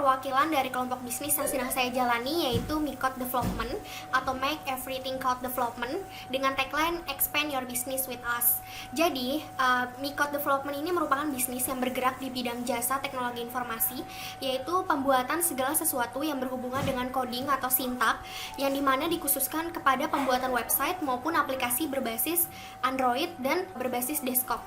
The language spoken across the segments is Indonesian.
perwakilan dari kelompok bisnis yang sedang saya jalani, yaitu MiCode Development atau Make Everything Code Development dengan tagline Expand Your Business with Us. Jadi, MiCode Development ini merupakan bisnis yang bergerak di bidang jasa teknologi informasi, yaitu pembuatan segala sesuatu yang berhubungan dengan coding atau sintak, yang dimana dikhususkan kepada pembuatan website maupun aplikasi berbasis Android dan berbasis desktop.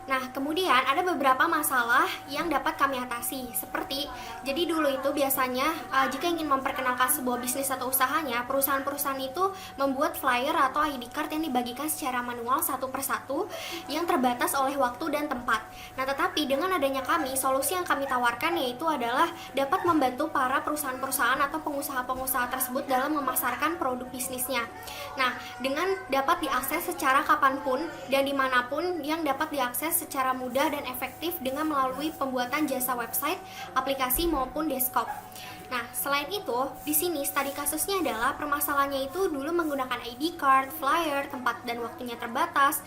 Nah, kemudian ada beberapa masalah yang dapat kami atasi, seperti jadi dulu itu biasanya jika ingin memperkenalkan sebuah bisnis atau usahanya, perusahaan-perusahaan itu membuat flyer atau ID card yang dibagikan secara manual satu persatu yang terbatas oleh waktu dan tempat. Nah, tetapi dengan adanya kami, solusi yang kami tawarkan yaitu adalah dapat membantu para perusahaan-perusahaan atau pengusaha-pengusaha tersebut dalam memasarkan produk bisnisnya. Nah, dengan dapat diakses secara kapanpun dan dimanapun yang dapat diakses secara mudah dan efektif dengan melalui pembuatan jasa website, aplikasi maupun desktop. Nah, selain itu, di sini studi kasusnya adalah permasalahannya itu dulu menggunakan ID card, flyer, tempat dan waktunya terbatas,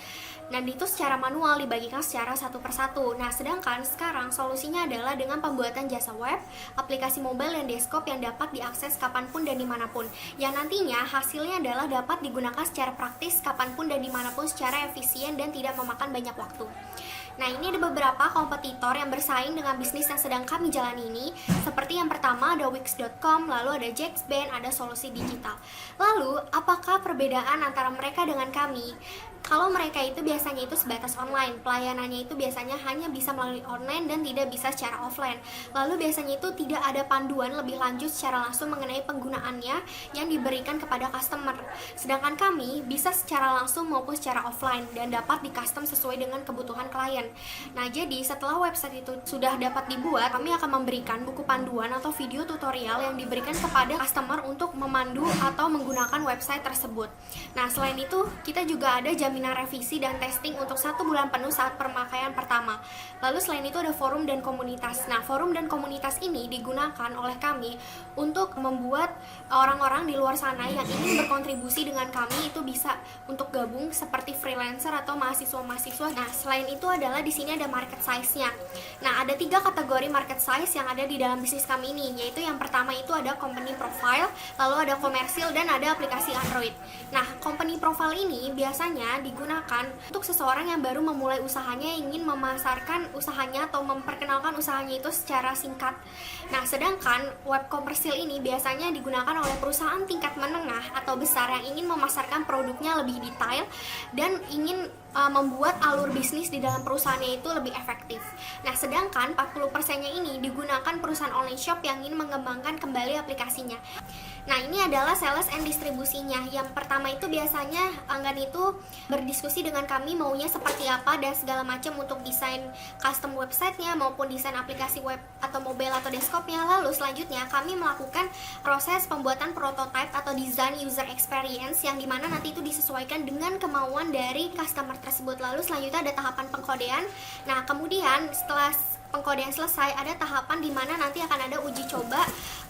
dan itu secara manual dibagikan secara satu persatu. Nah, sedangkan sekarang solusinya adalah dengan pembuatan jasa web, aplikasi mobile dan desktop yang dapat diakses kapanpun dan dimanapun, yang nantinya hasilnya adalah dapat digunakan secara praktis kapanpun dan dimanapun secara efisien dan tidak memakan banyak waktu. Nah, ini ada beberapa kompetitor yang bersaing dengan bisnis yang sedang kami jalani ini. Seperti yang pertama ada Wix.com, lalu ada Jaxband, ada Solusi Digital. Lalu, apakah perbedaan antara mereka dengan kami? Kalau mereka itu biasanya itu sebatas online, pelayanannya itu biasanya hanya bisa melalui online dan tidak bisa secara offline. Lalu biasanya itu tidak ada panduan lebih lanjut secara langsung mengenai penggunaannya yang diberikan kepada customer. Sedangkan kami bisa secara langsung maupun secara offline dan dapat di custom sesuai dengan kebutuhan klien. Nah, jadi setelah website itu sudah dapat dibuat, kami akan memberikan buku panduan atau video tutorial yang diberikan kepada customer untuk memandu atau menggunakan website tersebut. Nah, selain itu kita juga ada jaminan revisi dan testing untuk 1 bulan penuh saat pemakaian pertama. Lalu selain itu ada forum dan komunitas. Nah, forum dan komunitas ini digunakan oleh kami untuk membuat orang-orang di luar sana yang ingin berkontribusi dengan kami itu bisa untuk gabung seperti freelancer atau mahasiswa-mahasiswa. Nah, selain itu adalah di sini ada market size-nya. Nah, ada 3 kategori market size yang ada di dalam bisnis kami ini, yaitu yang pertama itu ada company profile, lalu ada komersil, dan ada aplikasi Android. Nah, company profile ini biasanya digunakan untuk seseorang yang baru memulai usahanya, ingin memasarkan usahanya atau memperkenalkan usahanya itu secara singkat. Nah, sedangkan web komersil ini biasanya digunakan oleh perusahaan tingkat menengah atau besar yang ingin memasarkan produknya lebih detail dan ingin membuat alur bisnis di dalam perusahaannya itu lebih efektif. Nah, sedangkan 40%-nya ini digunakan perusahaan online shop yang ingin mengembangkan kembali aplikasinya. Nah, ini adalah sales and distribusinya. Yang pertama itu biasanya Anggan itu berdiskusi dengan kami maunya seperti apa dan segala macam untuk desain custom websitenya maupun desain aplikasi web atau mobile atau desktopnya. Lalu selanjutnya kami melakukan proses pembuatan prototype atau design user experience yang dimana nanti itu disesuaikan dengan kemauan dari customer tersebut. Lalu selanjutnya ada tahapan pengkodean. Nah, kemudian setelah pengkodean selesai, ada tahapan di mana nanti akan ada uji coba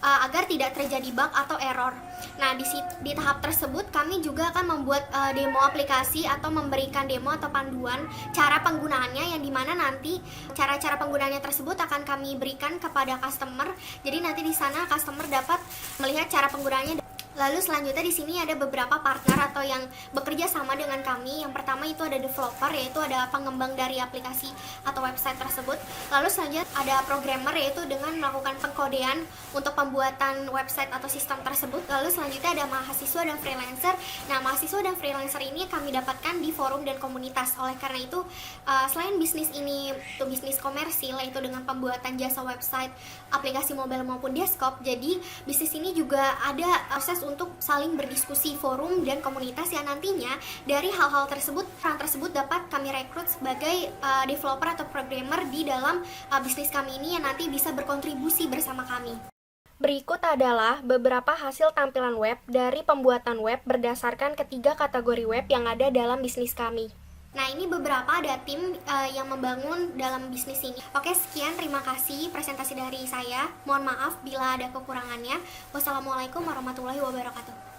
agar tidak terjadi bug atau error. Nah, di tahap tersebut kami juga akan membuat demo aplikasi atau memberikan demo atau panduan cara penggunaannya, yang dimana nanti cara-cara penggunaannya tersebut akan kami berikan kepada customer. Jadi nanti di sana customer dapat melihat cara penggunaannya. Lalu selanjutnya di sini ada beberapa partner atau yang bekerja sama dengan kami. Yang pertama itu ada developer, yaitu ada pengembang dari aplikasi atau website tersebut. Lalu selanjutnya ada programmer, yaitu dengan melakukan pengkodean untuk pembuatan website atau sistem tersebut. Lalu selanjutnya ada mahasiswa dan freelancer. Nah, mahasiswa dan freelancer ini kami dapatkan di forum dan komunitas. Oleh karena itu, selain bisnis ini itu bisnis komersil, yaitu dengan pembuatan jasa website, aplikasi mobile maupun desktop, jadi bisnis ini juga ada proses untuk saling berdiskusi, forum dan komunitas yang nantinya dari hal-hal tersebut, orang tersebut dapat kami rekrut sebagai developer atau programmer di dalam bisnis kami ini yang nanti bisa berkontribusi bersama kami. Berikut adalah beberapa hasil tampilan web dari pembuatan web berdasarkan ketiga kategori web yang ada dalam bisnis kami. Nah, ini beberapa ada tim yang membangun dalam bisnis ini. Oke, sekian, terima kasih presentasi dari saya. Mohon maaf bila ada kekurangannya. Wassalamualaikum warahmatullahi wabarakatuh.